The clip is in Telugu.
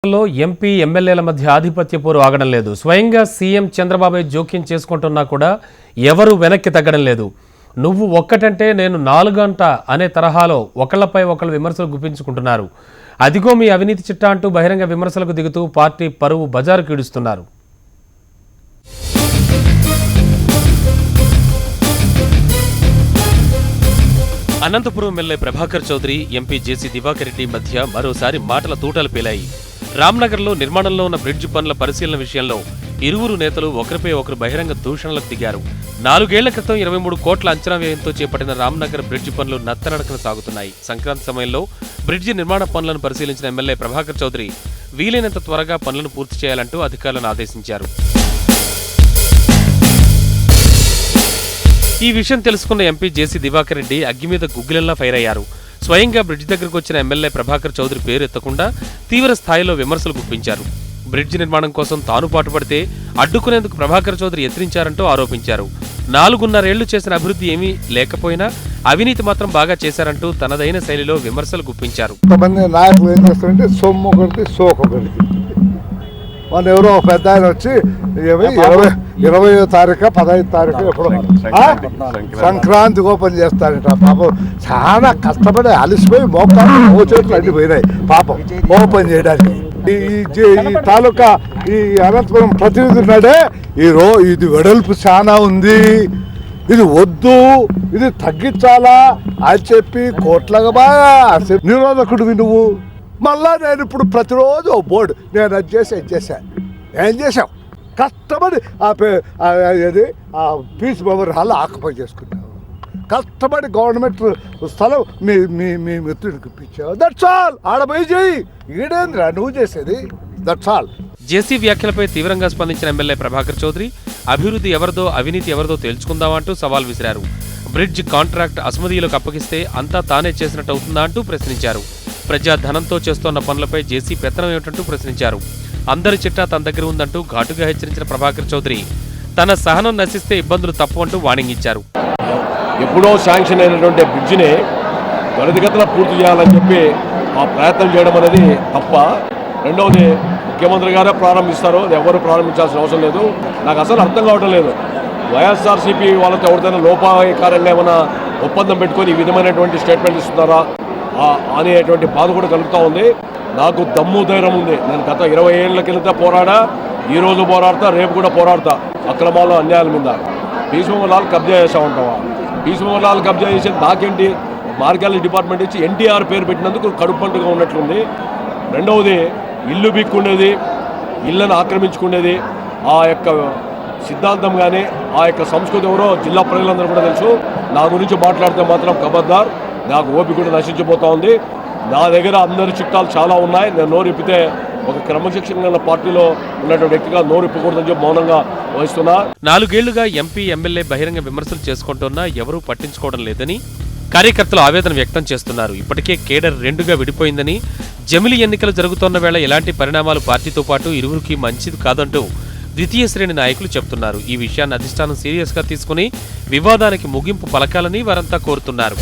ఎంపీ ఎమ్మెల్యేల మధ్య ఆధిపత్య పోరు ఆగడం లేదు. స్వయంగా సీఎం చంద్రబాబు జోక్యం చేసుకుంటున్నా కూడా ఎవరు వెనక్కి తగ్గడం లేదు. నువ్వు ఒక్కటంటే నేను 4 గంట అనే తరహాలో ఒకళ్ళపై ఒకళ్ళు విమర్శలు గుప్పించుకుంటున్నారు. అదిగో మీ అవినీతి చిట్టా అంటూ బహిరంగ విమర్శలకు దిగుతూ పార్టీ పరువు బజారుకు ఈడుస్తున్నారు. అనంతపురం ఎమ్మెల్యే ప్రభాకర్ చౌదరి, ఎంపీ జేసీ దివాకర్ రెడ్డి మధ్య మరోసారి మాటల తూటాలు పేలాయి. రామ్నగర్లో నిర్మాణంలో ఉన్న బ్రిడ్జ్ పనుల పరిశీలన విషయంలో ఇరువురు నేతలు ఒకరిపై ఒకరు బహిరంగ దూషణలకు దిగారు. 4 ఏళ్ల క్రితం 23 కోట్ల అంచనా వ్యయంతో చేపట్టిన రామ్నగర్ బ్రిడ్జ్ పనులు నత్తనడకన సాగుతున్నాయి. సంక్రాంతి సమయంలో బ్రిడ్జి నిర్మాణ పనులను పరిశీలించిన ఎమ్మెల్యే ప్రభాకర్ చౌదరి వీలైనంత త్వరగా పనులను పూర్తి చేయాలంటూ అధికారులను ఆదేశించారు. ఈ విషయం తెలుసుకున్న ఎంపీ జేసీ దివాకర్ రెడ్డి అగ్గి మీద గుగ్గిలంలా ఫైర్ అయ్యారు. స్వయంగా బ్రిడ్జ్ దగ్గరకు వచ్చిన ఎమ్మెల్యే ప్రభాకర్ చౌదరి పేరు ఎత్తకుండా తీవ్ర స్థాయిలో విమర్శలు గుప్పించారు. బ్రిడ్జ్ నిర్మాణం కోసం తాను పాటుపడితే అడ్డుకునేందుకు ప్రభాకర్ చౌదరి యత్నించారంటూ ఆరోపించారు. 4.5 ఏళ్లు చేసిన అభివృద్ధి ఏమీ లేకపోయినా అవినీతి మాత్రం బాగా చేశారంటూ తనదైన శైలిలో విమర్శలు గుప్పించారు. మన ఎవరో పెద్ద ఆయన వచ్చి 20వ తారీఖు 15వ తారీఖు ఎప్పుడు సంక్రాంతి ఓపెన్ చేస్తారట. పాపం చాలా కష్టపడి అలసిపోయి మోకాలు చెట్లు అన్ని పోయినాయి పాపం ఓపెన్ చేయడానికి. ఈ తాలూకా ఈ అనంతపురం ప్రతినిధి ఉన్నాడే ఇది వెడల్పు చాలా ఉంది, ఇది వద్దు, ఇది తగ్గించాలా అని చెప్పి కోట్లగా బాగా నిరోధకుడివి నువ్వు. మళ్ళా నేను ఇప్పుడు ప్రతిరోజు బోర్డు నేను అది చేశాను ఏం చేసాం కష్టపడి ఆ పీస్ మెమరీ హాల్ ఆక్యుపై చేసుకున్నావు, కష్టపడి గవర్నమెంట్ స్థలం మీ మిత్రుడికి ఇప్పించావు. That's all. ఆడపోయి చేయి, ఈడేంద్రా నువ్వు చేసేది. That's all. జేసీ వ్యాఖ్యలపై తీవ్రంగా స్పందించిన ఎమ్మెల్యే ప్రభాకర్ చౌదరి అభివృద్ధి ఎవరిదో అవినీతి ఎవరిదో తేల్చుకుందామంటూ సవాల్ విసిరారు. బ్రిడ్జ్ కాంట్రాక్ట్ అస్మదీయులకు అప్పగిస్తే అంతా తానే చేసినట్టు అవుతుందా అంటూ ప్రశ్నించారు. ప్రజా ధనంతో చేస్తోన్న పనులపై జేసీ పెత్తనం ఏమిటంటూ ప్రశ్నించారు. అందరి చిట్టా తన దగ్గర ఉందంటూ ఘాటుగా హెచ్చరించిన ప్రభాకర్ చౌదరి తన సహనం నశిస్తే ఇబ్బందులు తప్పు అంటూ వార్నింగ్ ఇచ్చారు. ఎప్పుడో శాంక్షన్ అయినటువంటి బ్రిడ్జిని త్వరితగతిన పూర్తి చేయాలని చెప్పి ఆ ప్రయత్నం చేయడం అనేది తప్ప. రెండవది ముఖ్యమంత్రి గారే ప్రారంభిస్తారు, ఎవరు ప్రారంభించాల్సిన అవసరం లేదు. నాకు అసలు అర్థం కావడం లేదు. వైఎస్ఆర్సీపీ వాళ్ళతో ఎవరిదైనా లోపాయకారంగా ఏమైనా ఒప్పందం పెట్టుకొని ఈ విధమైనటువంటి స్టేట్మెంట్ ఇస్తున్నారా అనేటువంటి బాధ కూడా కలుగుతూ ఉంది. నాకు దమ్ము ధైర్యం ఉంది. నేను గత 20 ఏళ్ల కింద పోరాడా, ఈరోజు పోరాడతా, రేపు కూడా పోరాడతా అక్రమాలు అన్యాయాల మీద. పీసుమలాల్ కబ్జా చేసా ఉంటావా? పీసుమలాల్ కబ్జా చేసేది నాకేంటి? మార్గాల డిపార్ట్మెంట్ ఇచ్చి ఎన్టీఆర్ పేరు పెట్టినందుకు కడుపంటుగా ఉన్నట్లుంది. రెండవది ఇల్లు బిక్కుండేది, ఇళ్లను ఆక్రమించుకునేది, ఆ యొక్క సిద్ధాంతం కానీ ఆ యొక్క సంస్కృతి ఎవరో జిల్లా ప్రజలందరూ కూడా తెలుసు. నా గురించి మాట్లాడితే మాత్రం ఖబర్దార్, నాకు ఓపిక కూడా నశించిపోతూ ఉంది. నా దగ్గర అందరి చిట్టాలు చాలా ఉన్నాయి. నేను నోరిప్పితే ఒక క్రమశిక్షణ పార్టీలో ఉన్నటువంటి వ్యక్తిగా నోరిప్పకూడదని చెప్పి మౌనంగా వహిస్తున్నా. 4 ఏళ్లుగా ఎంపీ ఎమ్మెల్యే బహిరంగ విమర్శలు చేసుకుంటున్నా ఎవరూ పట్టించుకోవడం లేదని కార్యకర్తలు ఆవేదన వ్యక్తం చేస్తున్నారు. ఇప్పటికే కేడర్ 2గా విడిపోయిందని, జమిలి ఎన్నికలు జరుగుతున్న వేళ ఎలాంటి పరిణామాలు పార్టీతో పాటు ఇరువురికి మంచిది కాదంటూ ద్వితీయ శ్రేణి నాయకులు చెబుతున్నారు. ఈ విషయాన్ని అధిష్టానం సీరియస్గా తీసుకుని వివాదానికి ముగింపు పలకాలని వారంతా కోరుతున్నారు.